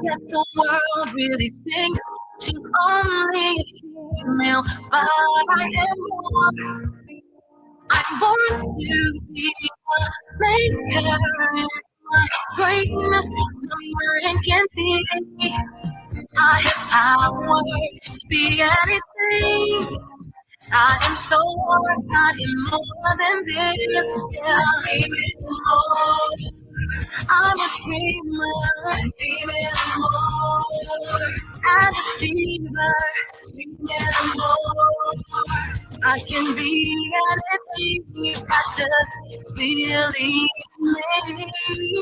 Yet the world really thinks she's only a female, but I am more. I'm born to be a maker. My greatness, my mind can see. I have power to be anything. I am so I am more than this. Yeah, baby, more. I'm a dreamer, dreaming more. As a dreamer, dreaming more. I can be anything if I just believe in me.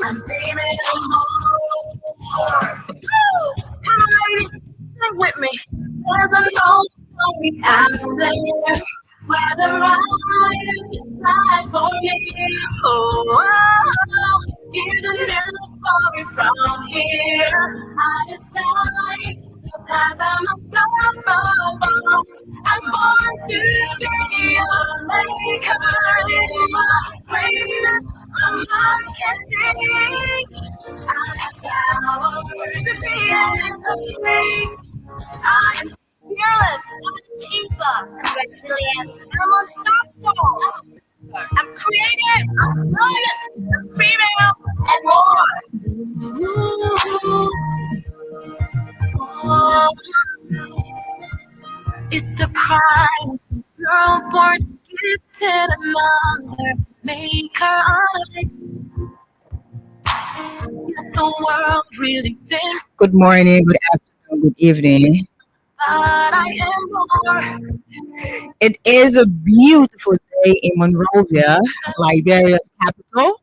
I'm dreaming more. Woo! Come on, ladies, sing with me. There's an old story out there where the writers decide for me. Oh, here's a new story from here. I decide the path I'm unstoppable. I'm born to be a maker in my greatness. My mind can think. I have power to be anything. I am fearless, I'm keeper, resilient, I'm unstoppable. I'm creative, I'm brilliant, I'm female, and more. It's the cry, girl born gifted, another maker honor. Yet the world really thinks. Good morning, good afternoon, good evening. But I am more. It is a beautiful day in Monrovia, Liberia's capital.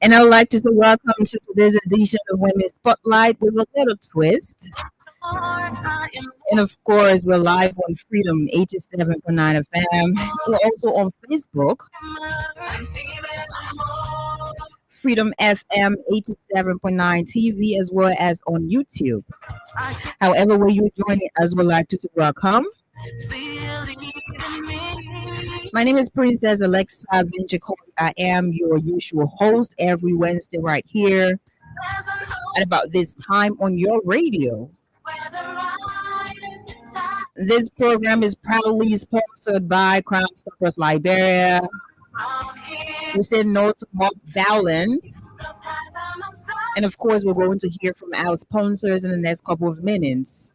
And I'd like to say welcome to today's edition of Women's Spotlight with a little twist. And of course, we're live on Freedom 87.9 FM. We're also on Facebook, Freedom FM 87.9 TV, as well as on YouTube. However, where you're joining us, we'd like to welcome. My name is Princess Alexa Vinjacoy. I am your usual host every Wednesday right here at about this time on your radio. This program is proudly sponsored by Crime Stoppers Liberia. We say no to mob violence. And of course, we're going to hear from our sponsors in the next couple of minutes.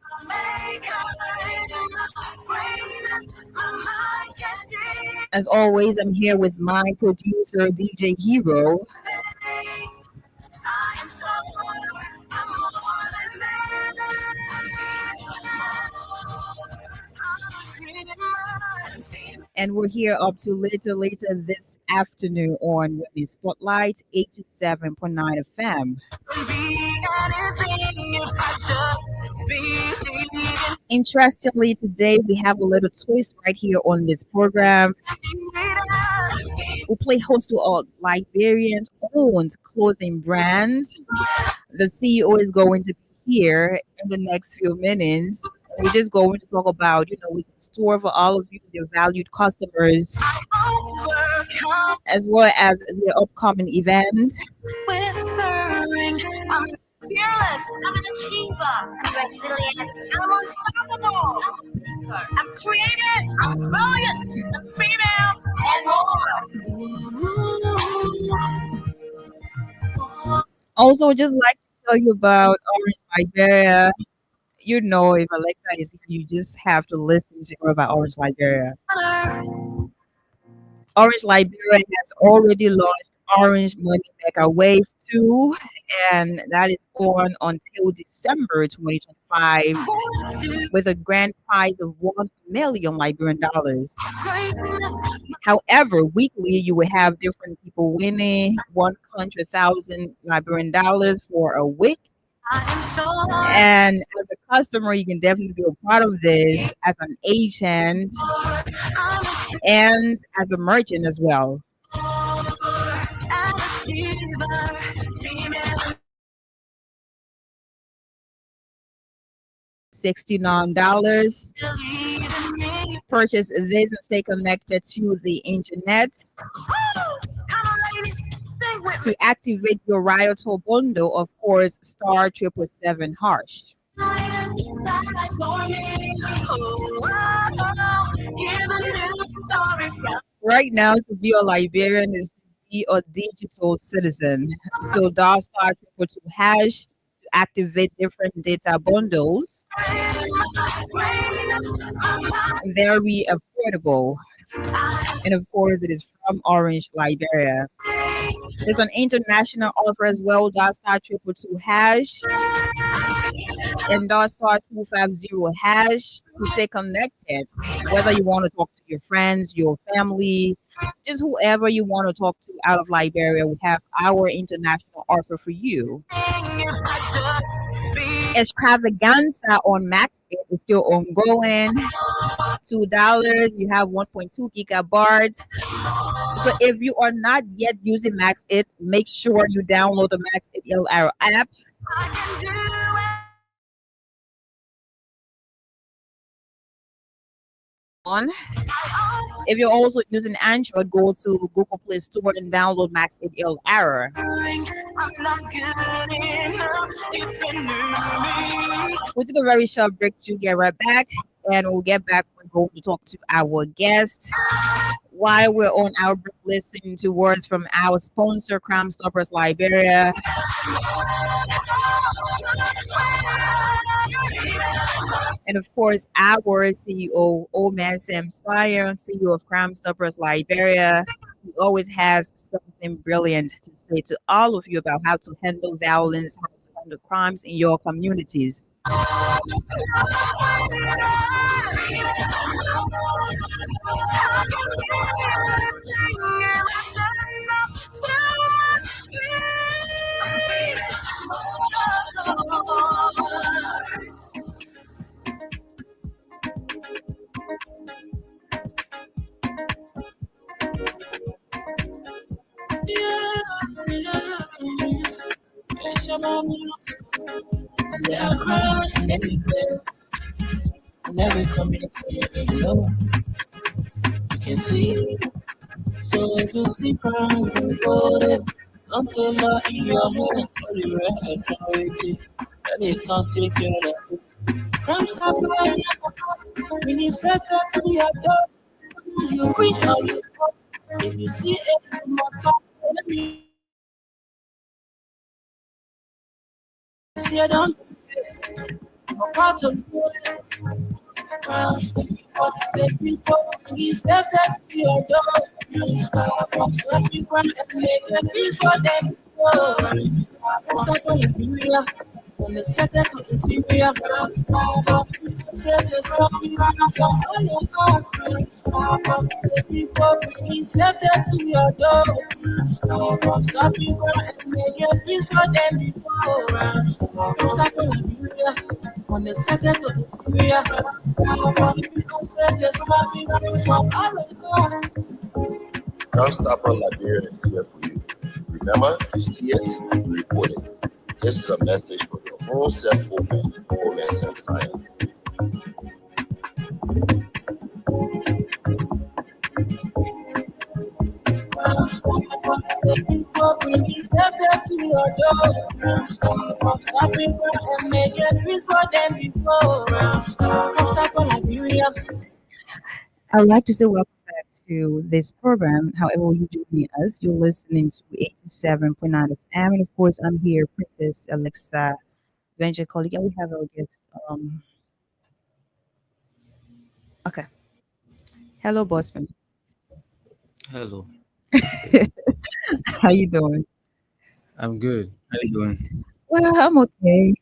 As always, I'm here with my producer, DJ Hero. And we're here up to later this afternoon on the Spotlight 87.9 FM. Interestingly, today we have a little twist right here on this program. We play host to a Liberian-owned clothing brand. The CEO is going to be here in the next few minutes. We're just going to talk about, what's in store for all of you, your valued customers, as well as the upcoming event. Whispering, I'm fearless, I'm an achiever, I'm resilient, I'm unstoppable, I'm creative, I'm brilliant, I'm female, and more. Also, just like to tell you about Orange Liberia. If Alexa is here, you just have to listen to her about Orange Liberia. Orange Liberia has already launched Orange Money Maker Wave 2, and that is on until December 2025 with a grand prize of 1 million Liberian dollars. However, weekly you will have different people winning 100,000 Liberian dollars for a week. And as a customer, you can definitely be a part of this as an agent and as a merchant as well. $69. Purchase this and stay connected to the internet. Come on, ladies, sing with To activate your Rioto bundle, of course, star 777 harsh. Right now, to be a Liberian is to be a digital citizen. So dial star 222 hash to activate different data bundles. Very affordable. And of course, it is from Orange, Liberia. There's an international offer as well. Dial star 222 hash and dial star 250 hash to stay connected. Whether you want to talk to your friends, your family, just whoever you want to talk to out of Liberia, we have our international offer for you. Extravaganza on Max it is still ongoing. $2, you have 1.2 gigabytes. So if you are not yet using Max It, make sure you download the Max It LR app. On. If you're also using Android, go to Google Play Store and download Max It LR. We took a very short break to get right back, and we'll get back. We're going to talk to our guest. While we're on our break, listening to words from our sponsor, Crime Stoppers Liberia. And of course, our CEO, Old Man Sam Steyer, CEO of Crime Stoppers Liberia, he always has something brilliant to say to all of you about how to handle violence, how to handle crimes in your communities. There are crimes in every place, in every community, you know, you can see. So if you see crime, you go there. Don't tell her in your hands for the red authority. And they can't take care of it. Crime stop lying at the house. When you set that to your door, you reach out your door. If you see it, you top, let me see it on. I'm part of the crime stop. The people, he stepped up to your door. You stop people and make it before them. Stop on the media. When they set it to interior, stop. Save the stuff you run for all your stop. The people, he stepped up to your door. Stop people and make it before them before. Stop on the media. When they set it to interior, stop. Save the stuff you run for all your Crime Stopper Liberia is here for you. Remember, you see it, you report it. This is a message for your whole self-open Sam Steyer. I would like to say welcome back to this program. However, you joining us, you're listening to 87.9 FM. And of course, I'm here, Princess Alexa, venture colleague, and we have our guest. Okay. Hello, Bosman. Hello, How you doing? I'm good. How you doing? Well, I'm okay.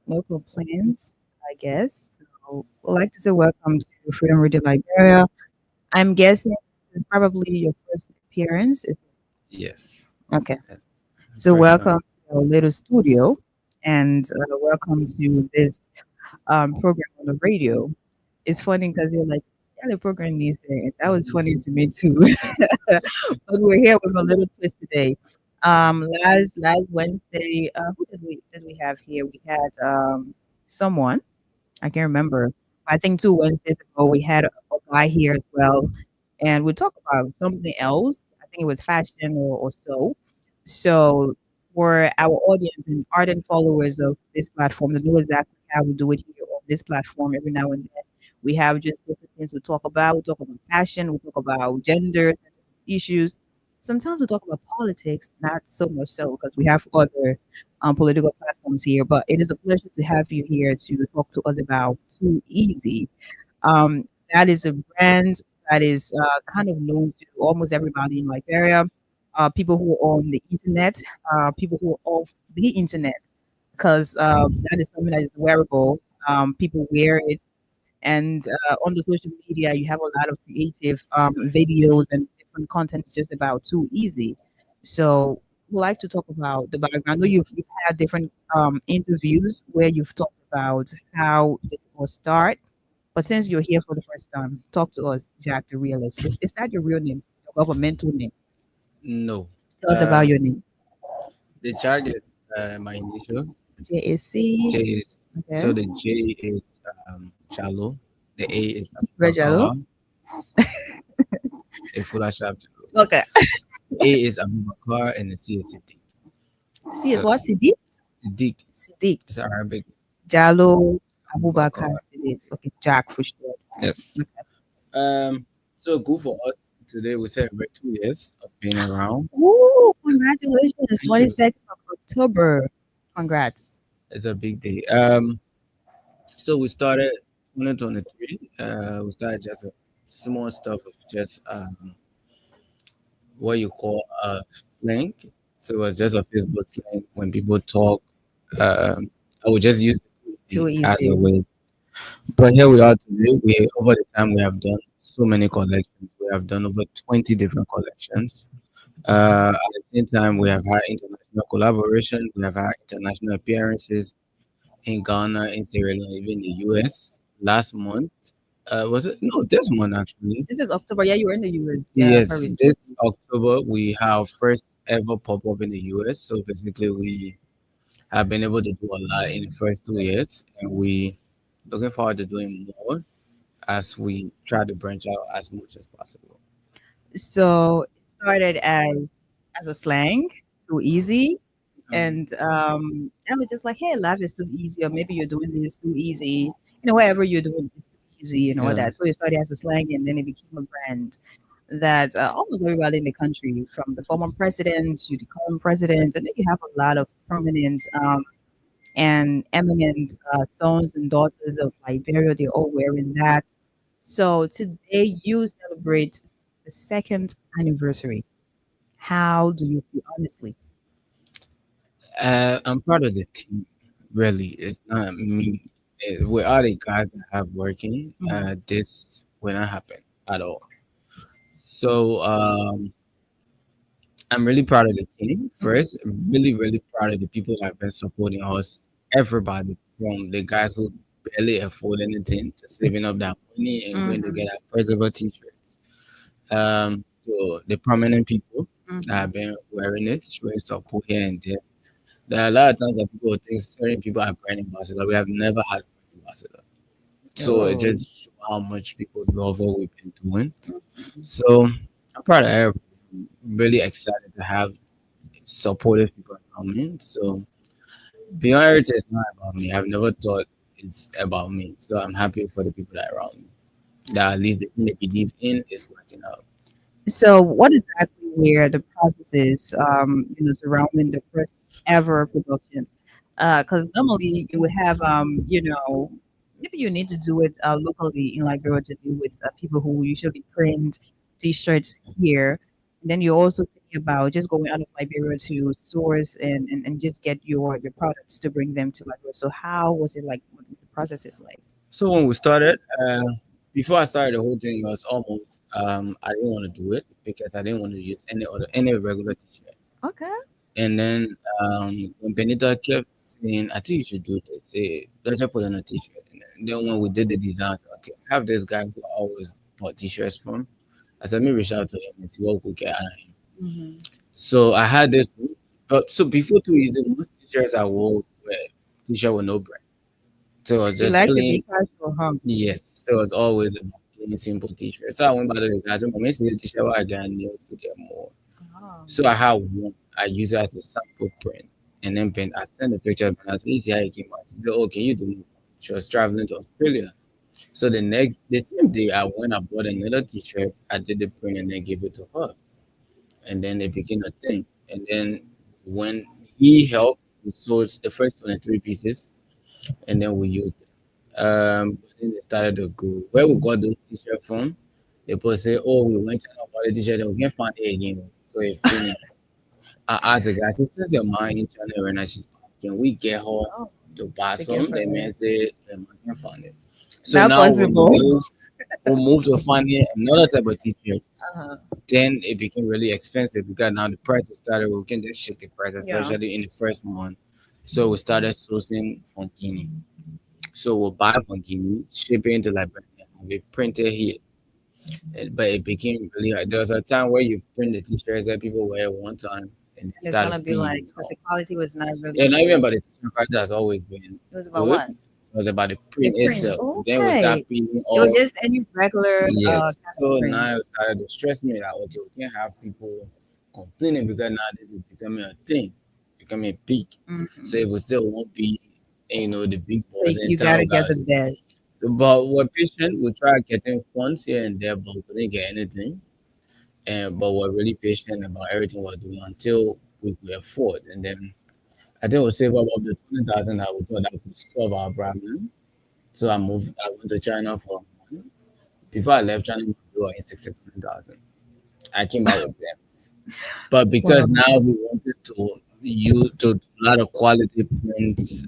No complaints, I guess. So, I'd like to say welcome to Freedom Radio Liberia. I'm guessing this is probably your first appearance. Is Yes. okay. Yes. So First time. welcome to our little studio, and welcome to this program on the radio. It's funny because you're like, yeah, the program needs it. And that was funny to me too. But we're here with a little twist today. Last Wednesday, who did we have here? We had someone. I can't remember. I think 2 Wednesdays ago we had a guy here as well, and we talked about something else. I think it was fashion or so. So for our audience and ardent followers of this platform, they know exactly how we do it here on this platform every now and then. We have just different things we talk about. We talk about fashion, we talk about gender, sensitive issues. Sometimes we talk about politics, not so much so because we have other political platforms here. But it is a pleasure to have you here to talk to us about Too Easy. That is a brand that is kind of known to almost everybody in Liberia. People who are on the internet, people who are off the internet, because that is something that is wearable. People wear it, and on the social media, you have a lot of creative videos and different contents just about Too Easy. So we like to talk about the background. I know you've had different interviews where you've talked about how it all start, but since you're here for the first time, talk to us, Jack the Realist. Is that your real name, your governmental name? No. Tell us about your name. The Jack is my initial. J JAC. is Okay. so the J is Chalo. The A is Rejalo. Abubakar. A full sharp Chalo. Okay. A is Abubakar and the C is Siddiq. C is So what? Siddiq? Siddiq Siddiq. is Arabic. Jalo Abubakar Abubakar. Siddiq. Okay, Jack for sure. Yes. Okay. So good for us. Today we celebrate 2 years of being around. Ooh, congratulations. Thank you. 22nd of October. Congrats. It's a big day. So we started 2023. We started just a small stuff of just what you call slang. So it was just a Facebook slang when people talk. I would just use Too it as a easy. way. But here we are today. We over the time we have done so many collections. We have done over 20 different collections. At the same time, we have had international collaboration. We have had international appearances in Ghana, in Sierra Leone, even the US last month. Was it? No, this month actually. This is October. Yeah, you were in the US. Yeah, Yes, very this recently. October we have first ever pop up in the US. So basically, we have been able to do a lot in the first 2 years, and we looking forward to doing more as we try to branch out as much as possible. So it started as a slang, too easy. And I was just like, hey, life is too easy, or maybe you're doing this too easy. Whatever you're doing is too easy and all Yeah. that. So it started as a slang and then it became a brand that almost everybody in the country, from the former president to the current president, and then you have a lot of prominent and eminent sons and daughters of Liberia, they're all wearing that. So today you celebrate the second anniversary. How do you feel, honestly? I'm proud of the team. Really, it's not me. We are the guys that have working. Mhm. This will not happen at all. So I'm really proud of the team. First, really proud of the people that have been supporting us. Everybody from the guys who barely afford anything to saving up that money and going to Mhm. get our first ever t-shirts. To the prominent people that Mhm. have been wearing it, showing support here and there. There are a lot of times that people think certain people are brand ambassador. We have never had a brand ambassador. So it Oh. just shows how much people love what we've been doing. So I'm proud of everybody. I'm really excited to have supportive people around me. So beyond everything, it's not about me. I've never thought it's about me. So I'm happy for the people that are around me. That at least the thing they believe in is working out. So, what exactly were the processes, surrounding the first ever production? Because normally you would have, maybe you need to do it locally in Liberia to do with people who usually print T-shirts here, and then you're also thinking about just going out of Liberia to stores and just get your products to bring them to Liberia. So, how was it like? What the process is like? So when we started, before I started the whole thing, it was almost I didn't want to do it because I didn't want to use any regular t-shirt. Okay. And then when Benita kept saying, I think you should do this, say, let's just put on a t-shirt. And then when we did the design, okay, I have this guy who I always bought t-shirts from. I said, let me reach out to him and see what we could get out of him. Hmm. So I had this, but so before 2 years, most t-shirts I wore were t-shirt with no brand. So I was You just like to plain. be casual, huh? Yes, so it's always about plain simple t-shirt. So I went by the guys and I made a t-shirt I got nails to get more. Oh. So I had one. I use it as a sample print. And then I send the picture and I say, "See how it came out." She said, "Oh, can you do it?" She was traveling to Australia. So the same day, I went, I bought another t-shirt. I did the print and then gave it to her. And then it became a thing. And then when he helped, we sold the first 23 pieces and then we used it. But then they started to go. Where we got those t-shirts from, they both say, "Oh, we went to bought the t-shirt and we can't find it again." So it finished. I asked the guy, "Since your mom in China right now, she's can we get her Oh, to buy to get some?" for The her. man said, "The man can't find it." So Not now possible. we moved to finding another type of t-shirt. Uh-huh. Then it became really expensive because now the prices started. We can just shake the price, Yeah. especially in the first month. So we started sourcing from Guinea. So we'll buy from Guinea, ship it into Liberia, and we print it here. But it became really hard. There was a time where you print the t-shirts that people wear one time and they And it's started gonna be like peeling because off. the quality was not Yeah, really not even good. about the t-shirt quality has always been It was about good. what? It was about the The print print. itself. Then we start Okay. peeling It was off. just any regular Yes. kind of So print. now it started to stress me that okay, we can't have people complaining because now this is becoming a thing, becoming a peak. So Hmm. if we still won't be, the big So boys in you town, gotta we get gotta the do. best. But we're patient. We try getting funds here and there, but we couldn't get anything. And but we're really patient about everything we're doing until we could afford. And then I think we'll save up the 20,000 that we thought that could solve our problem. So I moved. I went to China for a month. Before I left China, we were in 6,000. I came back with them. But because Wow. now we wanted to use to do a lot of quality prints,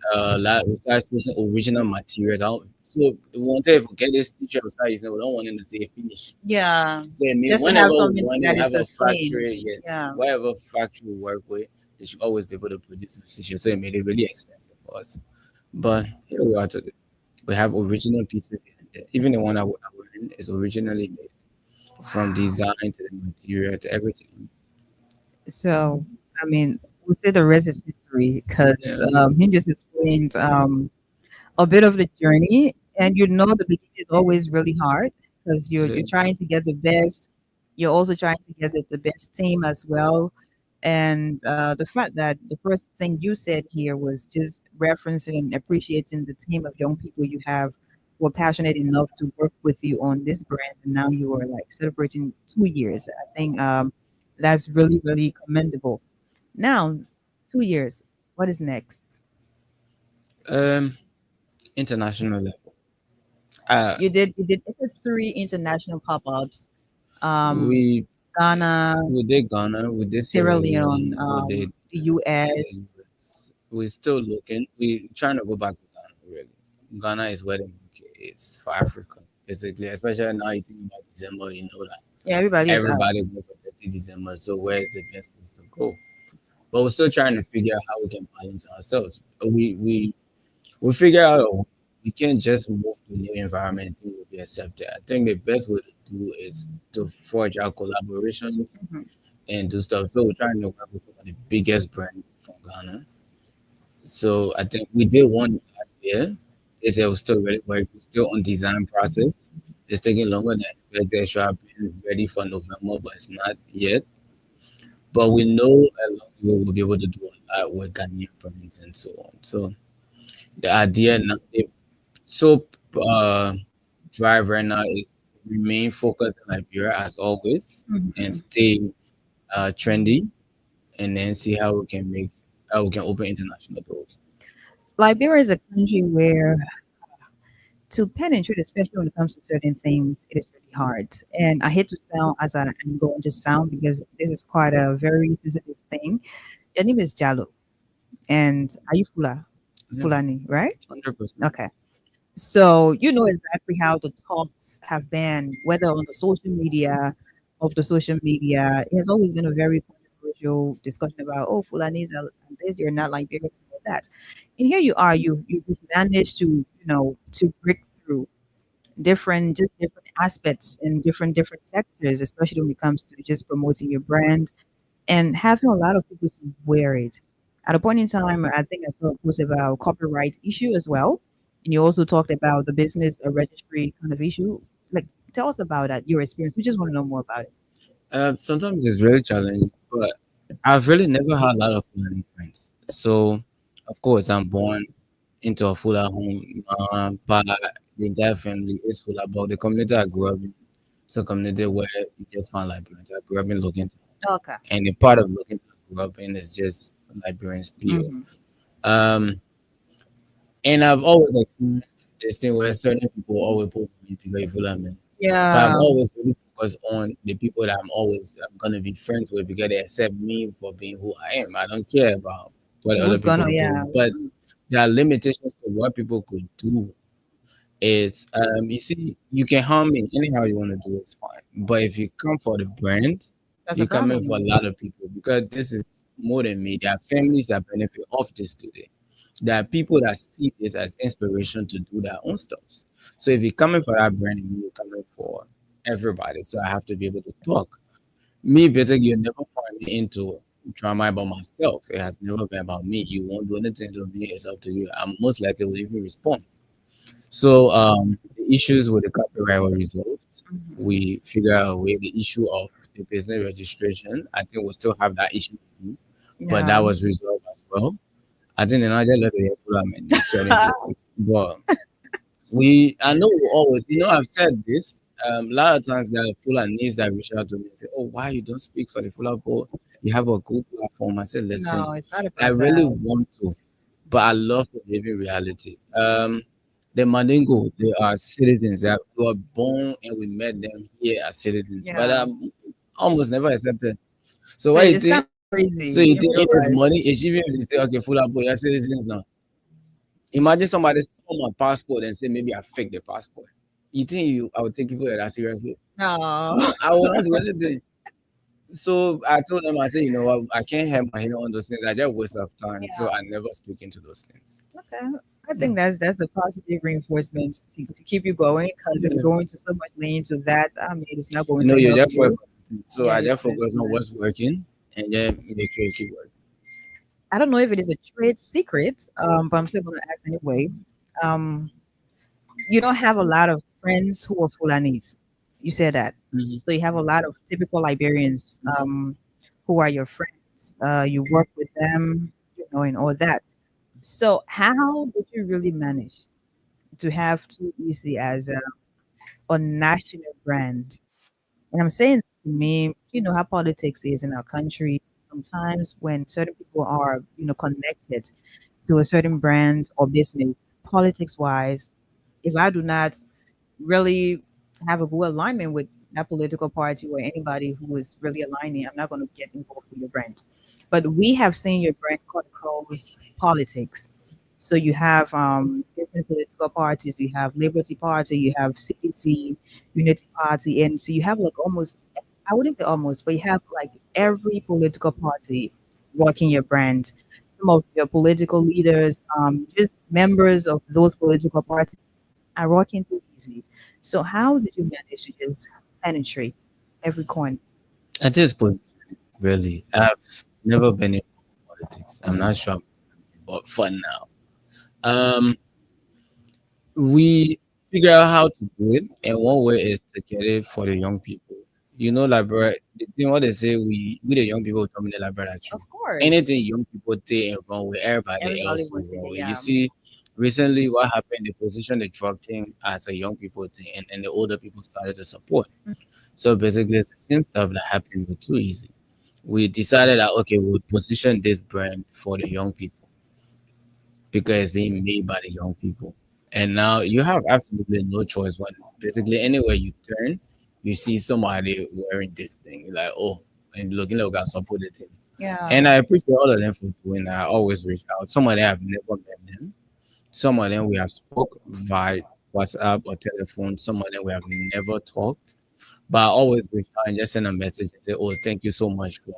we start using original materials. So we wanted to get this teacher to start using. We don't want them to say finish. Yeah. So I mean, Just to whenever have we something want to that is have a sustained. factory, yes, Yeah. whatever factory we work with, they should always be able to produce those t-shirts. So it made it really expensive for us. But here we are today. We have original pieces here and there. Even the one that we're wearing is originally made from Wow. design to the material to everything. So, I mean, we say the rest is history because Yeah. he just explained a bit of the journey, and the beginning is always really hard because It you're is. trying to get the best. You're also trying to get the best team as well. And the fact that the first thing you said here was just referencing and appreciating the team of young people you have who are passionate enough to work with you on this brand. And now you are like celebrating 2 years. I think that's really, really commendable. Now, 2 years, what is next? Um, International level. Uh, You did, it's a three international pop-ups. Um, we Ghana, we did Ghana, we did Sierra Sierra Leone, Leone, we did the US. US. We're still looking. We trying to go back to Ghana. Really, Ghana is where the market is for Africa, basically. Especially now you think about December, you know that Yeah, everybody is out. everybody go for 30 December. So where's the best place to go? But we're still trying to figure out how we can balance ourselves. We figure out we can't just move to a new environment and think we'll be accepted. I think the best way to do is to forge our collaborations Mhm. and do stuff. So we're trying to work with some of the biggest brands from Ghana. So I think we did one last year. This year we're still ready, we're still on design process. It's taking longer than expected. It should have been ready for November, but it's not yet. But we know along the way we'll be able to do a lot with Ghanaian brands and so on. So the idea now, the soap drive right now is remain focused on Liberia as always and Mhm. stay trendy, and then see how we can open international doors. Liberia is a country where to penetrate, especially when it comes to certain things, it is really hard. And I hate to sound as I'm going to sound because this is quite a very sensitive thing. Your name is Jalo, and are you Yeah, Fulani, right? 100%. Okay. So you know exactly how the talks have been, whether on the social media, of the social media. It has always been a very controversial discussion about, oh, Fulanis are this, you're not like Beggars and all that. And here you are, you've managed to, to break through different aspects in different sectors, especially when it comes to just promoting your brand and having a lot of people to wear it. At a point in time, I think I saw a post about copyright issue as well, and you also talked about the business registry kind of issue. Like, tell us about that, your experience. We just want to know more about it. Sometimes it's really challenging, but I've really never had a lot of Fulani friends. So, of course, I'm born into a Fula home. But the entire family is Fula. But the community I grew up in, it's a community where you just find Liberians. I grew up in Logan, Okay. and the part of Logan I grew up in is just Liberians pure. Hmm. Um, and I've always experienced this thing where certain people always put me together Fulani. But I've Yeah. always really focused on the people that I'm gonna be friends with because they accept me for being who I am. I don't care about what other Who's people gonna? do, Yeah. but there are limitations to what people could do. It's you see, you can harm me anyhow you want to do it's fine. But if you come for the brand, That's a you're coming problem. for a lot of people because this is more than me. There are families that benefit off this today. There are people that see this as inspiration to do their own stuff. So if you're coming for that brand, you're coming for everybody. So I have to be able to talk. Me, basically, you never find me into drama about myself. It has never been about me. You won't do anything to me. It's up to you. I'm most likely will even respond. So the issues with the copyright were resolved. Hmm. We figure out a way. The issue of the business registration, I think we'll still have that issue to do, but that Yeah. was resolved as well. I think the Niger letter here full in certain places, but I know we always, I've said this. A lot of times there are Fulanese that reach out to me and say, "Oh, why you don't speak for the Fula board? You have a good platform." I said, "Listen, No, it's not I about really that. want to, but I love to live in reality." The Mandingo, they are citizens that were born and we met them here as citizens, but Yeah. almost never accepted. So So what you it's kind think? of crazy So you in think real it is life. money? It's even if you say, "Okay, Fula boy, you're citizens now." Imagine somebody stole my passport and say maybe I faked the passport. You think I would take people like that seriously? No. No, I will not do anything. So I told them, I said, you know what, I can't have my hand on those things. I just waste of time. So Yeah. I never speak into those things. Okay. I Yeah. think that's a positive reinforcement to keep you going because if you're Yeah. going to so much lean to that, I mean, it's not going You know, to you're help there for a you. particular thing. So Yeah, I just it's focus on not. what's working and then make sure you keep working. I don't know if it is a trade secret, but I'm still going to ask anyway. Um, you don't have a lot of friends who are Fulanese. You said that. Mhm. So you have a lot of typical Liberians who are your friends. You work with them, and all that. So how did you really manage to have Too Easy as a national brand? And I'm saying to me, how politics is in our country. Sometimes when certain people are, connected to a certain brand or business, politics wise, if I do not really have a good alignment with that political party or anybody who is really aligning, I'm not going to get involved with your brand. But we have seen your brand cut across politics. So you have different political parties. You have Liberty Party, you have CDC, Unity Party, and so you have like almost, I wouldn't say almost, but you have like every political party working your brand. Some of your political leaders, just members of those political parties are rocking too easy. So how did you manage to just penetrate every corner? At this point, really, I've never been in politics. I'm not sure, but for now. Um, we figure out how to do it, and one way is to get it for the young people. Like, bro, the thing what they say, we the young people dominate like brother true. Of Anything course. young people take and wrong with everybody Everybody else wants will to wrong hear, with. You yeah. see, recently what happened, they positioned the drug thing as a young people thing, and the older people started to support. So basically, it's the same stuff that happened with Too Easy. We decided that okay, we'll position this brand for the young people because it's being made by the young people. And now you have absolutely no choice when basically anywhere you turn, you see somebody wearing this thing. You're like, oh, and looking like I support the team. Yeah. And I appreciate all of them for doing that. I always reach out. Some of them I've never met them. Some of them we have spoke via WhatsApp or telephone. Some of them we have never talked. But I always reach out and just send a message and say, "Oh, thank you so much for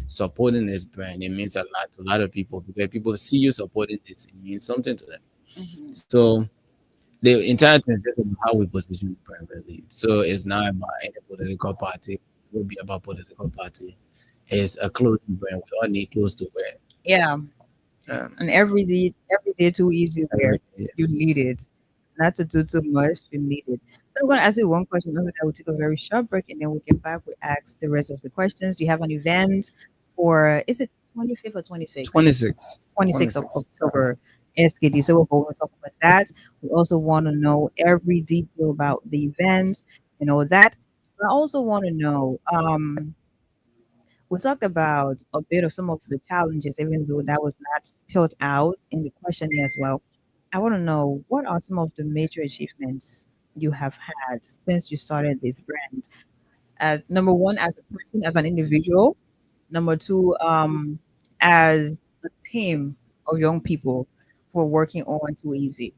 supporting this brand. It means a lot to a lot of people because people see you supporting this. It means something to them." Hmm. So the entire thing is just about how we position the brand, really. So it's not about any political party. It will be about political party. It's a clothing brand. We all need clothes to wear. Yeah. Um, And every day too easy where you yes. need it. Not to do too much, you need it. So I'm gonna ask you one question. After that, we'll take a very short break and then we'll get back. We ask the rest of the questions. You have an event for, is it 25th or 26th? 26. 26th of 26. October, SKD. So we're going to talk about that. We also want to know every detail about the event and all that. I also want to know, we talked about a bit of some of the challenges, even though that was not spelled out in the questionnaire as well. I want to know, what are some of the major achievements you have had since you started this brand? As number one, as a person, as an individual. Number two, as a team of young people who are working on Too Easy.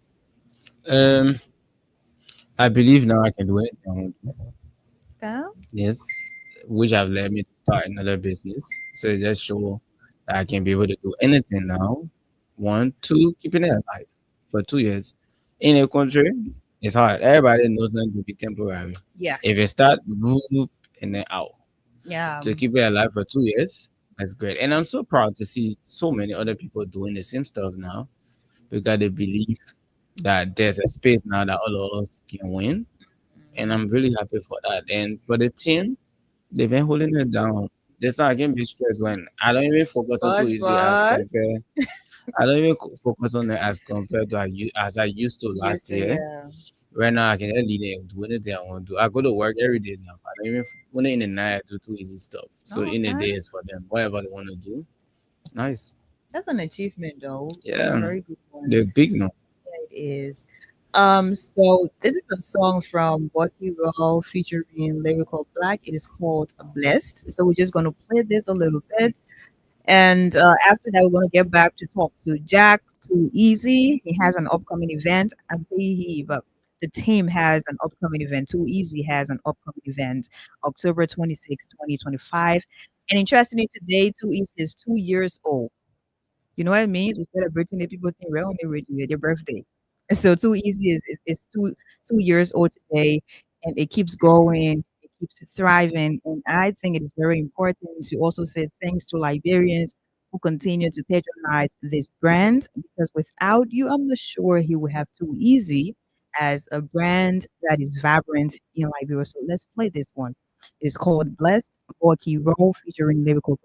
Um, I believe now I can do anything I want to. Okay. Yes, which have led me to start another business. So it just show that I can be able to do anything now. One, two, keeping it alive for 2 years in a country. It's hard. Everybody knows them to be temporary. Yeah. If it start, boop, and then out. Yeah. To keep it alive for 2 years, that's great. And I'm so proud to see so many other people doing the same stuff now because they believe that there's a space now that all of us can win. And I'm really happy for that. And for the team, they've been holding it down. This time I can be stressed when I don't even focus on Too Buzz, Easy as buzz. compared. I don't even focus on it as compared to as I used to You last say, year. yeah. Right now I can just lead it and do anything I want to do. I go to work every day now. I don't even when in the night I do Too Easy stuff. So Oh, in the okay. day is for them. Whatever they want to do. Nice. That's an achievement, though. That's a Yeah. very good one. They're big now. Yeah, it is. So this is a song from Bucky Roll featuring Lyrical Black. It is called Blessed. So we're just gonna play this a little bit. And after that, we're going to get back to talk to Jack Too Easy. He has an upcoming event. I'm saying he, but the team has an upcoming event. Too Easy has an upcoming event, October 26, 2025. And interestingly, today, Too Easy is 2 years old. You know what I mean? We're celebrating the people think we're only radio, their birthday. So Too Easy is 2 years old today, and it keeps going, it keeps thriving. And I think it is very important to also say thanks to Liberians who continue to patronize this brand, because without you, I'm not sure he would have Too Easy as a brand that is vibrant in Liberia. So let's play this one. It's called Blessed, Gorky Roll featuring Lyrical.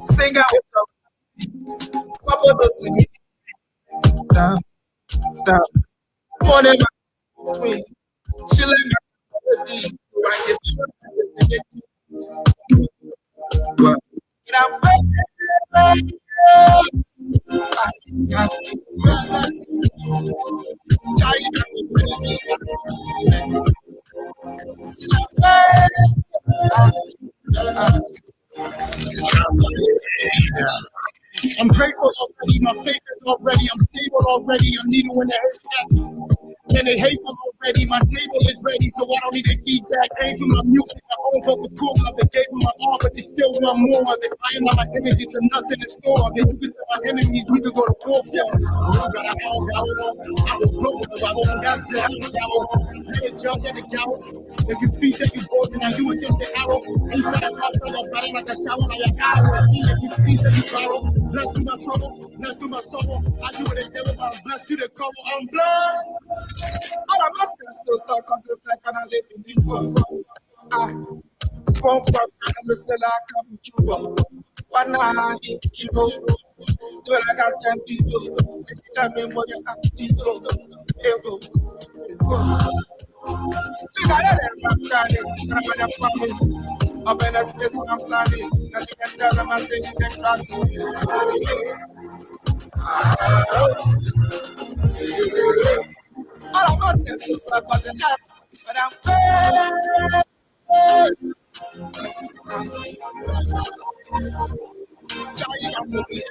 Sing out, stop with singing. Down, down. Money between. She let me with the right. I'm grateful already, my faith is already, I'm stable already, I'm needle in the haystack. And they hateful already, my table is ready, so I don't need a feedback. Paid for my music, my own vocal cool love, they gave them my all, but they still want more. They buying all my energy to nothing in store. They you can tell my enemies we could go to war for them. But I will blow with them, I won't got to have a shower. Let it judge at the gallow. If you feed that you bored, then you would catch the arrow. Inside out of your body like a shower on your hour. If you feed that you borrow, blessed through my trouble, blessed through my sorrow. I do what the devil, but I'm blessed to the cover. I'm blessed. All of us can still talk, cause the black and I live in this world. From perfect, I'm the seller, I come from Cuba. One hand in Kilo, do like I stand people. Say, I'm in money, I'm people. I'm planning. Up in a space, I'm planning. Nothing can tell them I'm saying next all of us can still talk, cause it's not. But I'm trying, I'm looking.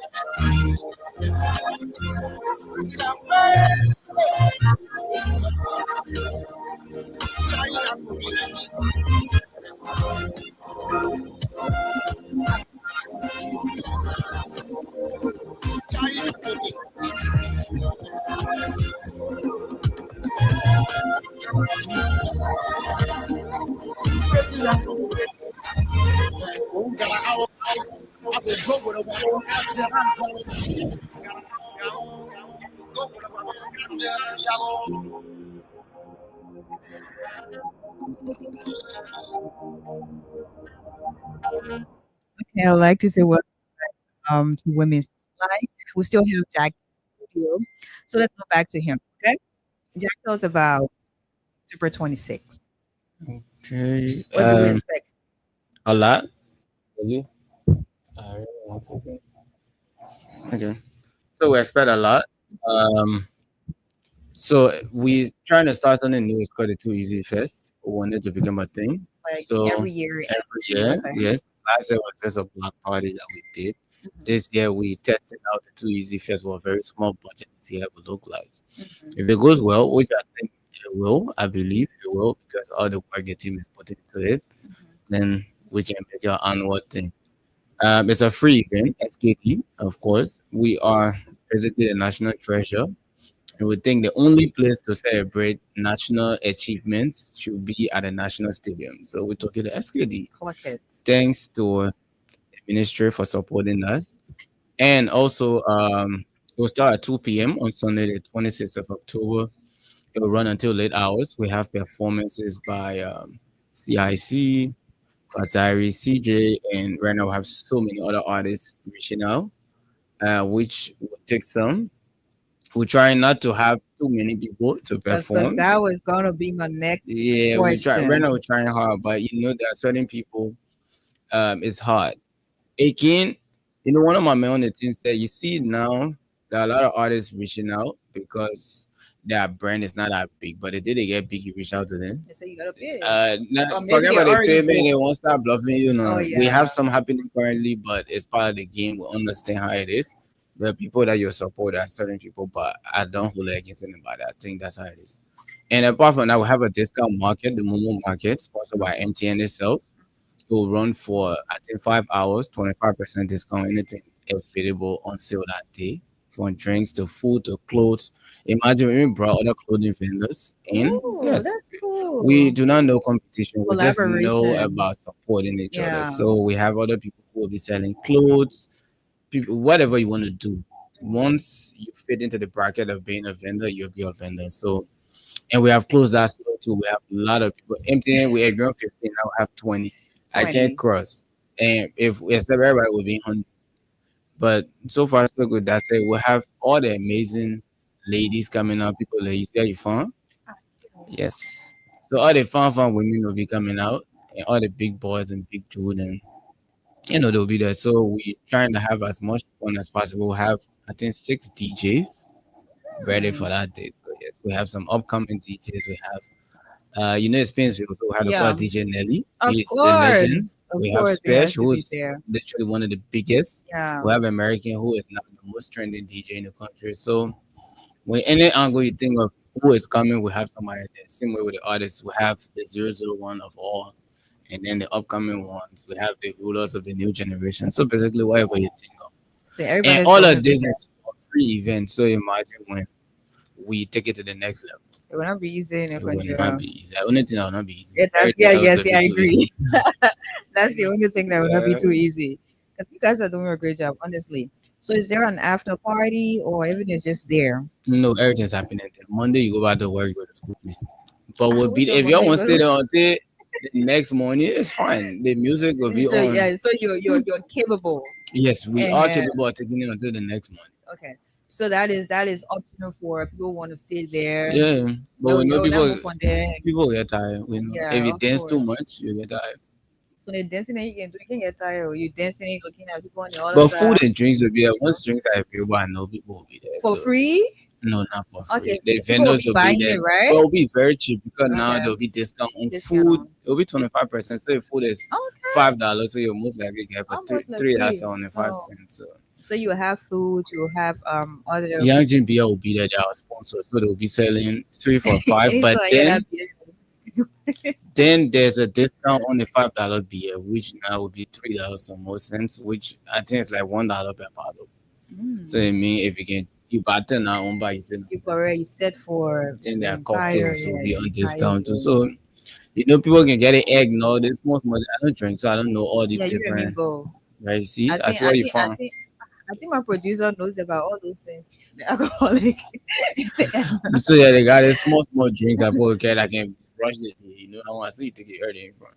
Okay, I would like to say welcome to Women's Night. We still have Jack in the studio. So let's go back to him. Okay. Jack tells about Super 26. Okay. What do we expect? A lot. Really? Really want something. Okay. So we expect a lot. Um, so we trying to start something new. It's called the Too Easy Fest. We wanted to become a thing. Like So every year, every year, year, okay. yes. Last year was just a block party that we did. This year we tested out the Too Easy Fest with a very small budget to see how it would look like. If it goes well, which I think it will, I believe it will, because all the work the team is putting into it, then we can make our annual thing. It's a free event, SKT, of course. We are basically the national treasure. And we think the only place to celebrate national achievements should be at a national stadium. So we took it to SKD. Clock it. Thanks to the ministry for supporting that. And also, it will start at 2 p.m. on Sunday, the 26th of October. It will run until late hours. We have performances by CIC, Fazari, CJ, and right now we have so many other artists reaching out, which will take some. We're trying not to have too many people to Because perform. that was going to be my next Yeah, we try. Right question. now we're trying hard, but there are certain people. It's hard. Again, one of my men on the team said, you see now there are a lot of artists reaching out because their brand is not that big, but they did get big, you reach out to them. They say you got to pay. Not, Maybe forget they about the already payment, they booked. won't start bluffing you. Oh, We yeah. have some happening currently, but it's part of the game. We understand how it is. There are people that you support, there are certain people, but I don't hold it against anybody. I think that's how it is. And apart from that, we have a discount market, the Momo market, sponsored by MTN itself. It will run for I think 5 hours, 25% discount, anything available on sale that day. From drinks to food to clothes. Imagine we brought other clothing vendors in. Oh, Yes. that's cool. We do not know competition. We just know Collaboration. about supporting each other. Yeah. So we have other people who will be selling clothes, people, whatever you want to do. Once you fit into the bracket of being a vendor, you'll be a vendor. So, and we have closed that store too. We have a lot of people. MTN, we had grown 15, now we have 20. I 20. can't cross. And if we accept everybody, will be 100. But so far, so good. That's it. We have all the amazing ladies coming out. People that you see how you fun. Yes. So all the fun women will be coming out, and all the big boys and big Jordan, they'll be there. So we trying to have as much fun as possible. We have I think 6 DJs ready for that day. So yes, we have some upcoming DJs. We have Spins. We also had Yeah. DJ Nelly. Of He's the legend. course. Of We have course, it has Spesh, to who be is there. literally one of the biggest. Yeah. We have American, who is now the most trending DJ in the country. So when any angle you think of who is coming, we have somebody there. Same way with the artists, we have the 001 of all, and then the upcoming ones, we have the rulers of the new generation. So basically, whatever you think of. So everybody's And all going of to be this there. is for free event. So imagine when we take it to the next level. It will not be easy in a It will country. not be easy. The only thing that will not be easy. Yeah, Everything else yes, will be I too agree. easy. That's the only thing that will not be Yeah. too easy. Because you guys are doing a great job, honestly. So is there an after party or everything's just there? No, everything's happening there. Monday you go back to work, you go to school, please. But we'll Which be one if you Monday want you to go stay to- there until the next morning, it's fine. The music will be So on. yeah, so you're capable. Yes, we are And capable of taking it until the next morning. okay. So that is optional for people who want to stay there. Yeah, but we know They'll not move from there. people get tired. We know Yeah, if you of dance too course. much, you get tired. So the dancing that you can do, you can get tired. Or you dancing, looking at people on the other But side food and drinks will be there. Once drinks are available, I know people will be there. for So free. no, not for free. Okay, The so people will vendors be will be buying there. it, right? But it'll be very cheap because now Okay. there'll be discount on Discount. food. It'll be 25%. So if food is Okay. $5, so you'll most likely get for Almost like three free. that's on the Oh. 5 cents. So So you have food, you have other Young Jin beer will be there, they are sponsors, so they'll be selling three for five. any But sort of then that beer. there's a discount on the $5 beer, which now will be $3 some more cents, which I think is like $1 per bottle. So Mm. I mean, if you can you buy now on by you You've already set for then the their entire, cocktails will yeah, be the on entire discount too. day. So you know, people can get an egg now. This most money I don't drink, so I don't know all the Yeah, you and me different. both. Right? See, I that's think where I you think I found. think I think my producer knows about all those things. The alcoholic. So yeah, they got a small drinks that people get. I can brush the day. You know, I want to see you take it early in front.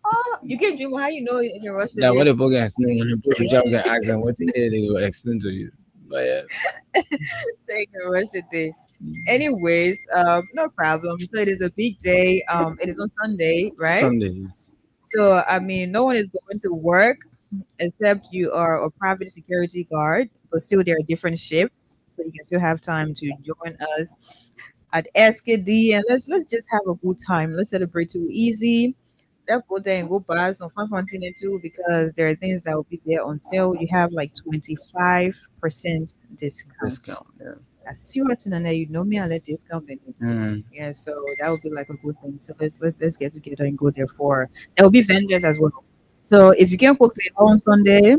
Oh, you can drink. How you know you can rush the That what day? the book has known when the book reach out can ask them what the hell they will explain to you. But yeah, Say you can rush the day. Anyways, no problem. So it is a big day. It is on Sunday, right? Sundays. So I mean, no one is going to work except you are a private security guard, but still there are different shifts, so you can still have time to join us at SKD and let's just have a good time. Let's celebrate too easy. Let's go there and go buy some fun thing too because there are things that will be there on sale. You have like 25% discount. Discount. Yeah. I see what in there. You know me, I let discount me. Mm. Yeah, so that would be like a good thing. So let's get together and go there for. There will be vendors as well. So if you can cook it on Sunday,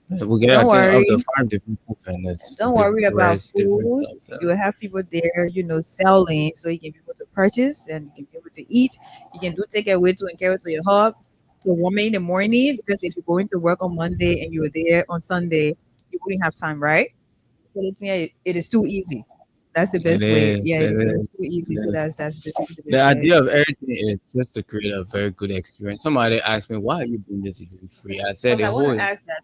We get I don't think up worry. to 5 different food vendors, Don't worry different about rice, different food. stuff. So. You will have people there, selling, so you can be able to purchase and you can be able to eat. You can do takeaway to and carry it to your hub. So 1 in the morning, because if you're going to work on Monday and you were there on Sunday, you wouldn't have time, right? So the thing it is too easy. That's the It best way. Yeah, is. It it is is. too easy. So Yes. that's basically the The best way. idea of everything is just to create a very good experience. Somebody asked me, "Why are you doing this if it's free?" I said, Because I want to ask that.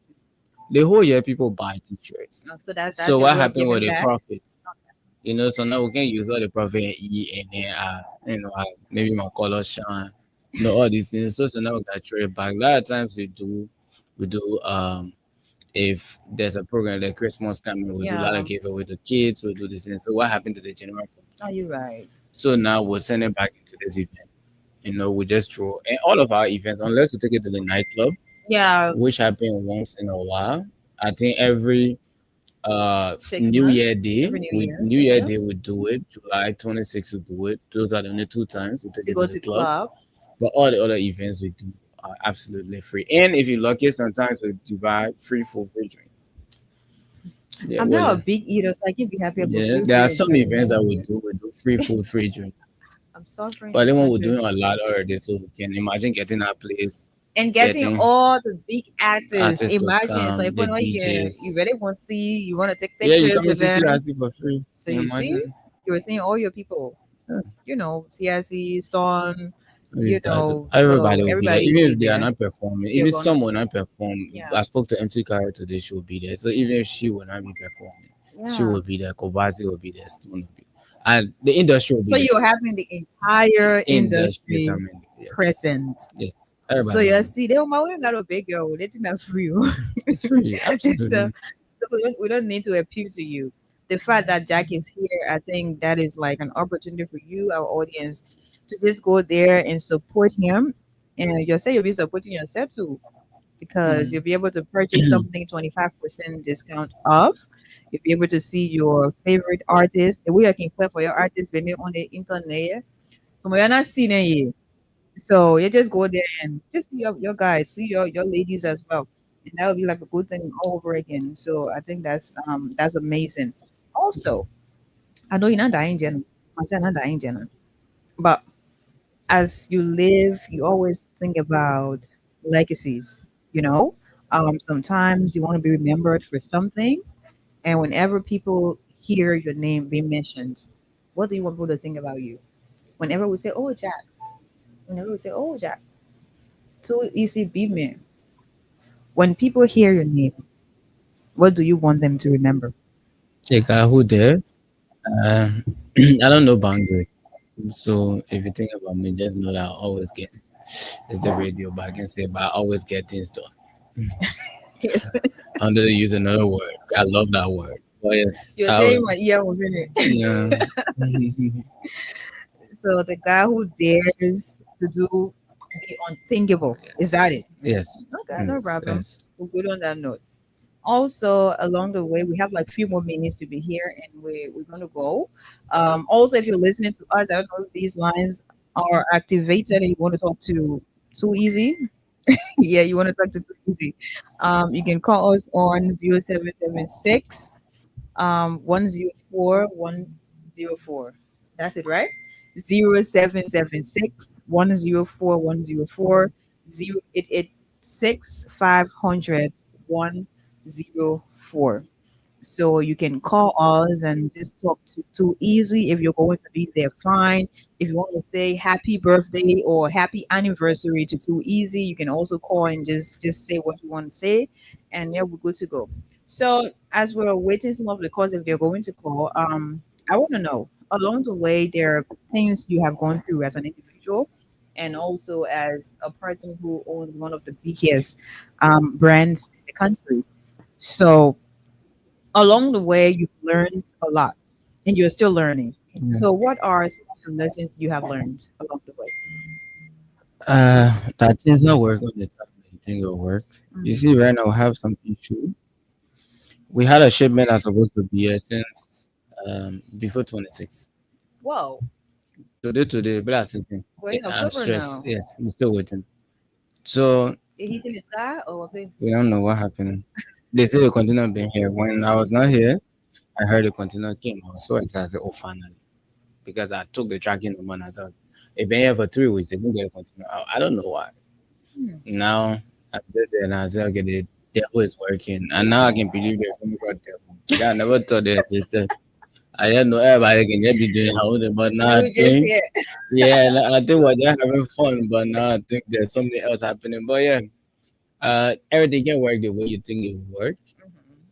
the whole year people buy t-shirts. So that's So your what way of happened with giving the back. profits? You know, so now we can use all the profit and eat and then maybe my color shine, all these things. So now we got trade back. A lot of times we do if there's a program like Christmas coming, we do a lot Yeah. of giveaway to kids, we do this thing. So what happened to the general public? Oh, you're right. So now we'll send it back into this event. You know, we just throw and all of our events, unless we take it to the nightclub, Yeah, which happen once in a while. I think every 6 New Year months Day, every New we Year. New Year Yeah. Day we do it. July 26th we do it. Those are the only two times we take To it go to the to club. club. But all the other events we do are absolutely free. And if you're lucky, sometimes we do buy free food, free drinks. Yeah, I'm well, not a big eater, so I can be happy about yeah, feel there free are and some events drinks. that we do free food, free drinks. I'm suffering But this then when we're country. doing a lot already, so we can imagine getting our place, And getting getting all the big actors. artists to Imagine so come, if the you know you DJs. really want to see, you want to take Yeah, you pictures come and with see them. CRC for free. So You you see, imagine? you were seeing all your people, Yeah. TSC, Stone, Is that so everybody will be there, everybody will even be if they are there. not performing, You're even gonna someone be. not perform. Yeah. I spoke to MC Kara today, she will be there. So even if she will not be performing, she Yeah. will be there. Kobazi will be there, Stone will be, and the industry will So be there. you're having the entire Industry industry coming, yes, present. yes, So everybody will you be. see, they my way got a big girl. They didn't have free. It's free, so absolutely. we don't need to appeal to you. The fact that Jack is here, I think that is like an opportunity for you, our audience, to just go there and support him. And you'll say you'll be supporting yourself too, because Mm. you'll be able to purchase something 25% discount off. You'll be able to see your favorite artist. The way you can play for your artist when they're on the internet. So we're not seeing it. So you just go there and just see your guys, see your ladies as well. And that would be like a good thing all over again. So I think that's amazing. Also, I know you're not dying Jenna. I said not dying Jenna. But as you live, you always think about legacies, you know? Sometimes you want to be remembered for something, and whenever people hear your name being mentioned, what do you want people to think about you? Whenever we say, "Oh Jack," whenever we say, "Oh Jack," too easy be man. When people hear your name, what do you want them to remember? Check out who dares. Uh, I don't know boundaries. So if you think about me, just know that I always get it's the radio, but I can say, but I always get things done. I'm gonna use another word. I love that word. But yes, You're I saying always, my ear was in it. yeah. So the guy who dares to do the unthinkable, is that it? Yes, yes, Okay, no yes, problem. yes. We're good on that note. Also, along the way, we have like few more minutes to be here, and we're gonna go. Also, if you're listening to us, I don't know if these lines are activated and you want to talk to Too Easy. Yeah, you want to talk to Too Easy. You can call us on 0776 104 104. That's it, right? 0776 104 104 0886 500 104. So you can call us and just talk to Too Easy. If you're going to be there, fine. If you want to say happy birthday or happy anniversary to Too Easy, you can also call and just say what you want to say, and yeah, we're good to go. So as we're waiting some of the calls, if they're going to call, I want to know along the way there are things you have gone through as an individual, and also as a person who owns one of the biggest brands in the country. So along the way you've learned a lot and you're still learning. Yeah. So what are some of the lessons you have learned along the way? That things not work on the time that you think it'll work. You Mhm. see, right now we have some issue. We had a shipment that's supposed to be here since before 26. Whoa, Today, but that's the thing. we're in I'm October stressed. now. Yes, I'm still waiting. So Is he in the sky or what? we don't know what happened. They say the container been here. When I was not here, I heard the container came. I was so excited. I said, oh, finally. Because I took the tracking number and I thought, it been here for 3 weeks. They didn't get a container. I don't know why. Hmm. Now, I'm just there and I said, okay, the devil is working. And now I can believe there's something called devil. Because I never thought they existed. I didn't know everybody can just be doing how they, but now Let I me just think, hear. yeah, I think what they're having fun, but now I think there's something else happening. But yeah, everything can work the way you think it will work.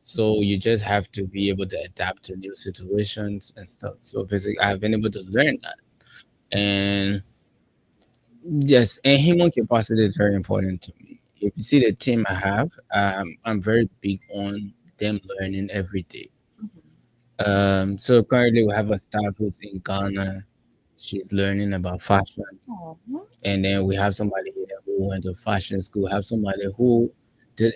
So you just have to be able to adapt to new situations and stuff. So basically, I've been able to learn that. And yes, and human capacity is very important to me. If you see the team I have, I'm very big on them learning every day. So currently we have a staff who's in Ghana. She's learning about fashion. Oh, And then we have somebody here who went to fashion school. Have somebody who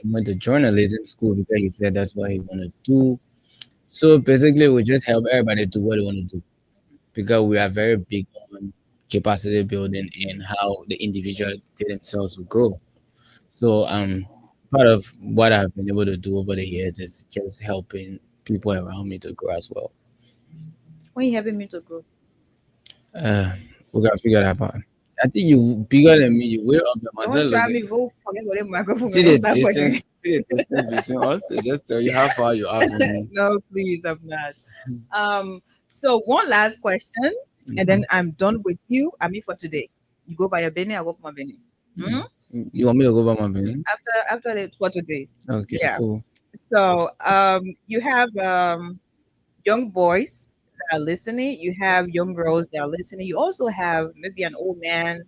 went to journalism school because he said that's what he want to do. So basically, we just help everybody do what they want to do because we are very big on capacity building and how the individual themselves will grow. So part of what I've been able to do over the years is just helping people around me to grow as well. when you having me to go? Uh, we gotta figure that out. I think you bigger than me. You way up there. Don't Myself, look. try me, vote forget what the microphone See and don't the start distance. fucking. See the distance between us. It just tell you how far you are from me. No, please, I'm not. So one last question, and then Mhm. I'm done with you. I mean for today. You go by your Benny, I go for my Benny. Hmm? You want me to go by my business? After the for today. Okay, Yeah. cool. So you have young boys that are listening, you have young girls that are listening, you also have maybe an old man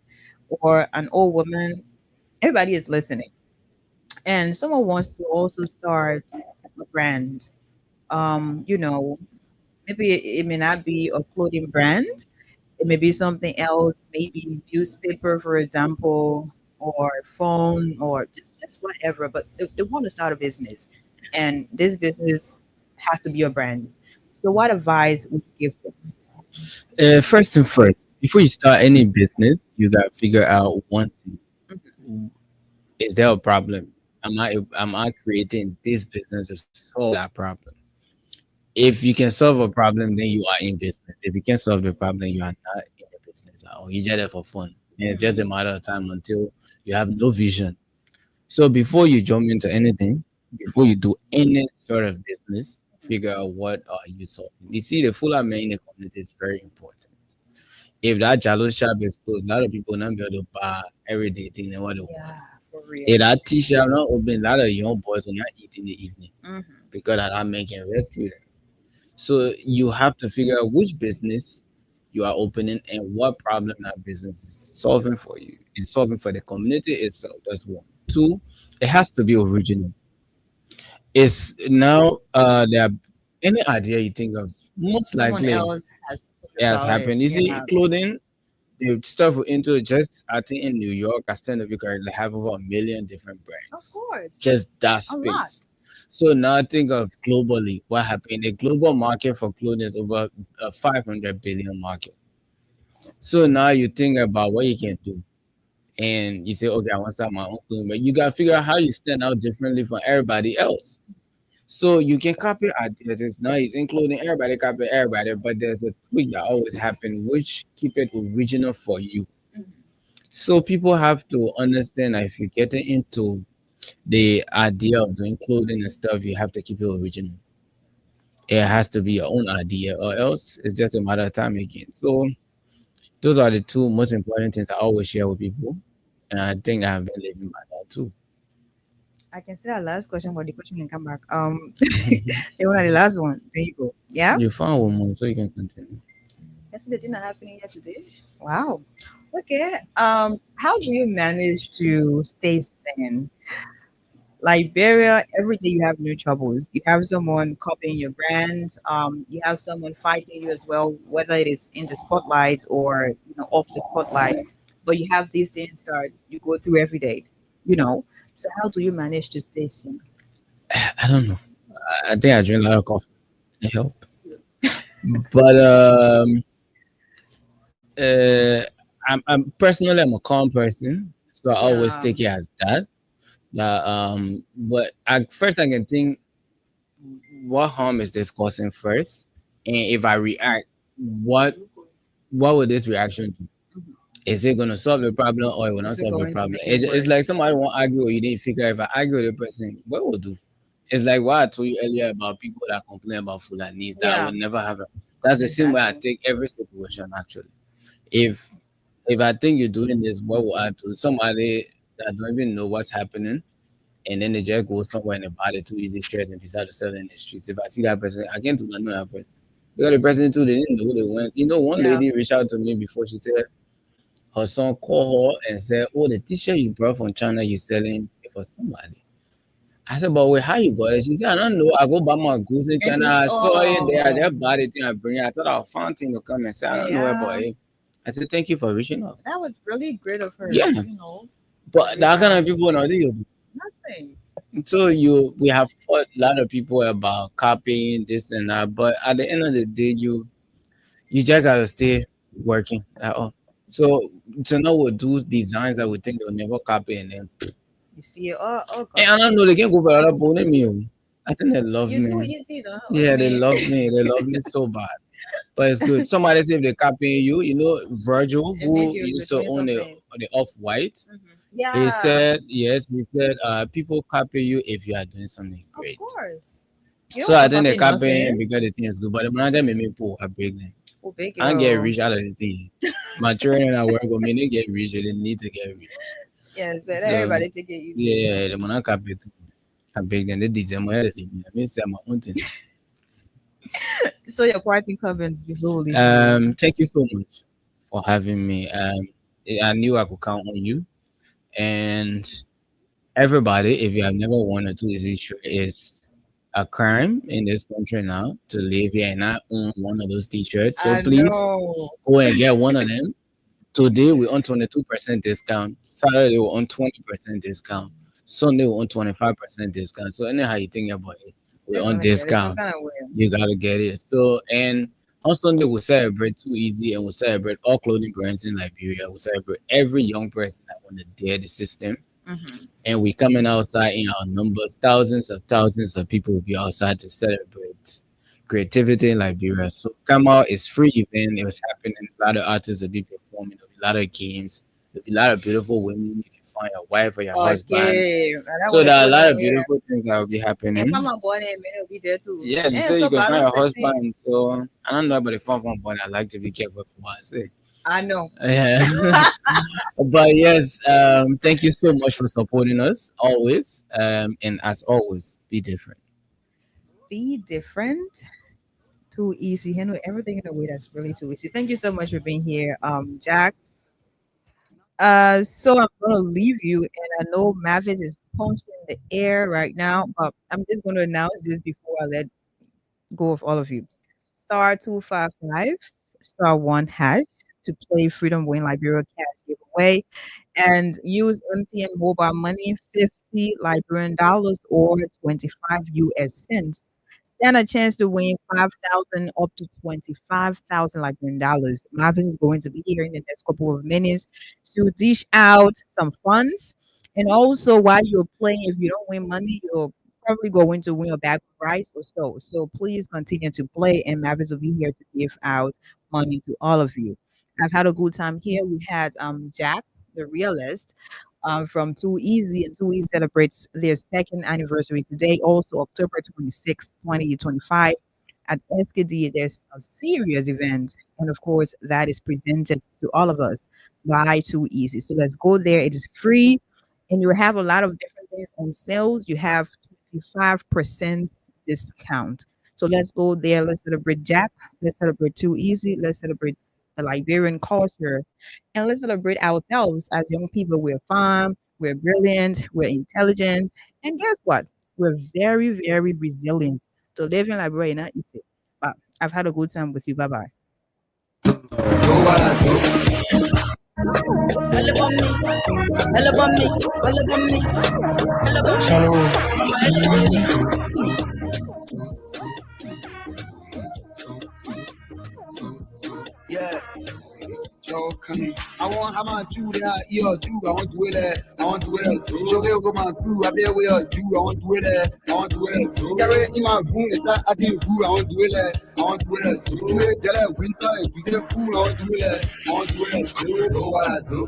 or an old woman. Everybody is listening. And someone wants to also start a brand. You know, maybe it may not be a clothing brand. It may be something else, maybe newspaper, for example, or phone, or just whatever. But they want to start a business, and this business has to be a brand. So, what advice would you give them? First and first, before you start any business, you gotta figure out one thing: is there a problem? Am I creating this business to solve that problem? If you can solve a problem, then you are in business. If you can't solve the problem, you are not in the business at all. You're just there for fun, and it's just a matter of time until you have no vision. So before you jump into anything, before you do any sort of business, figure out what are you solving. You see, the full man in the community is very important. If that Jalo shop is closed, a lot of people not be able to buy everyday thing they want to want. Yeah, for real. If that tea shop not open, a lot of young boys will not eat in the evening Hmm. because that man can rescue them. So you have to figure out which business you are opening and what problem that business is solving for you and solving for the community itself. That's one. Two, it has to be original. It's now there any idea you think of, most Someone likely else has thought it has about it. happened. You see, Yeah, clothing, the stuff we're into just I think in New York, I stand up, you currently have over 1 million different of brands. course, Just that a lot. space. So now think of globally what happened. The global market for clothing is over a 500 billion market. So now you think about what you can do, and you say, okay, I want to start my own clothing, but you gotta figure out how you stand out differently from everybody else. So you can copy ideas. It's nice, including everybody copy everybody, but there's a tweak that always happen, which keep it original for you. So people have to understand that if you're getting into the idea of doing clothing and stuff, you have to keep it original. It has to be your own idea, or else it's just a matter of time again. So those are the two most important things I always share with people, and I think I've been living by that too. I can say our last question, but the question can come back. The one the last one. There you go. Yeah. You found woman, so you can continue. That's the thing that happening here today. Wow. Okay. How do you manage to stay sane? Liberia, every day you have new troubles. You have someone copying your brand. You have someone fighting you as well, whether it is in the spotlight or off the spotlight. But you have these things that you go through every day. You know. So how do you manage to stay sane? I don't know. I think I drink a lot of coffee. It help. But uh, I'm personally I'm a calm person, so I always Yeah. take it as that. But first I can think what harm is this causing first, and if I react, what what would this reaction do? Is it gonna solve the problem or it will not Is it solve the going to problem? make it It's like worse? somebody won't argue or you didn't figure if I argue with the person, what will do? It's like what I told you earlier about people that complain about food and needs that I Yeah. would never have. That's the same way I Exactly. take every situation actually. If if I think you're doing this, what will I do? Somebody that don't even know what's happening, and then they just go somewhere and they buy the too easy stress and decide to sell it in the streets. If I see that person, I can't do nothing with that person. Because the person too, they didn't know who they went. One Yeah. lady reached out to me before. She said her son called her and said, "Oh, the t-shirt you brought from China, you selling it for somebody." I said, "But wait, how you got it?" She said, "I don't know. I go buy my goods in And China. she's I saw it there. I oh just bought it. Thing I bring it. I thought I found thing to come and say, I don't know about yeah. it." I said, "Thank you for reaching out." That was really great of her. Yeah, To but reach that kind out. of people know you. Nothing. So we have fought a lot of people about copying this and that, but at the end of the day, you just gotta stay working at all. So now we'll do designs that we think they'll never copy, and then You see it. Oh and I gosh. don't know they can go for another bone me. Oh. I think they love You're too me. easy though. What do you Yeah, they mean? love me. They love me so bad. But it's good. Somebody say if they're copying you, Virgil, It means who you're used to doing own something. the off white. He Yeah, said, yes, he said, people copy you if you are doing something of great. course. You don't So want I to think they copy copying nonsense. because the thing is good. But the man that made me poor, I break them. Oh, big I get girl. rich out of the thing. My children at work with me, they get rich, they need to get rich. Yes, let So everybody take it easy. yeah, the man I copy too. I break them. They December, I mean, say my own thing. So your parting comments before we leave today. Thank you so much for having me. I knew I could count on you. And everybody, if you have never worn a two easy shirt, it's a crime in this country now to live here and not own one of those t-shirts. So I please know. go and get one of them. Today we on 22% discount. Saturday we on 20% discount. Sunday we on 25% discount. So anyhow you think about it, we Still on gonna get it some discount. kind of way. You gotta get it. So and on Sunday we celebrate Too Easy and we celebrate all clothing brands in Liberia. We celebrate every young person that want to dare the system. Mm-hmm. And we coming outside in our numbers. Thousands of people will be outside to celebrate creativity in Liberia. So come out, it's free event. It was happening. A lot of artists will be performing. There'll be a lot of games. There'll be a lot of beautiful women. You can find your wife or your husband. Okay, that So one is there are a good lot to of hear. beautiful things that will be And happening. Farmer Bonnie and will be there too. Yeah, you And say you so can far, find I'm your 16. husband. So I don't know about the fun but I like to be careful with what I say. I know. Yeah. But yes, thank you so much for supporting us always. And as always, be different. Be different. Too easy. Handle everything in a way that's really too easy. Thank you so much for being here, Jack. So I'm gonna leave you, and I know Mavis is punching the air right now, but I'm just gonna announce this before I let go of all of you. Star 255, star 1 hash to play Freedom Win Liberia Cash giveaway. and use MTN mobile money, 50 Liberian dollars or 25 US cents. Stand a chance to win 5,000 up to 25,000 Liberian dollars. Marvis is going to be here in the next couple of minutes to dish out some funds. And also, while you're playing, if you don't win money, you're probably going to win a bag of rice or so. So please continue to play, and Marvis will be here to give out money to all of you. I've had a good time here. We had Jack, the realist, from Too Easy, and Too Easy celebrates their second anniversary today, also October 26th, 2025. At SKD, there's a serious event, and of course, that is presented to all of us by Too Easy. So let's go there. It is free, and you have a lot of different things on sales. You have 25% discount. So let's go there. Let's celebrate Jack. Let's celebrate Too Easy. Let's celebrate the Liberian culture, and let's celebrate ourselves as young people. We're fun, we're brilliant, we're intelligent, and guess what? We're very, very resilient. To live in Liberia is not easy. But I've had a good time with you. Bye bye. All about me, all about me, all about me, all about yeah. Joe coming. I want to do that. Yeah, do. I want to do it. I want to do it. Show me what I'm through. I be aware. Do. I want to do it. I want to do it. Carry in my room. It's not. I didn't do. I want to do it. I want to do it. Do it. Get it. Winter. Do it. Fool. I want to do it. I want to do it. So what I do.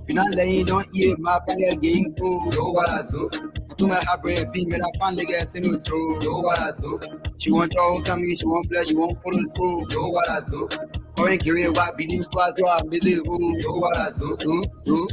You know that you don't eat my family getting cool. So what I do. To my happy being when I finally get in the truth. So what I do. She want all coming. She want flesh. She want full of school. So what I do. Orange career, what believe was your believe. So what I do.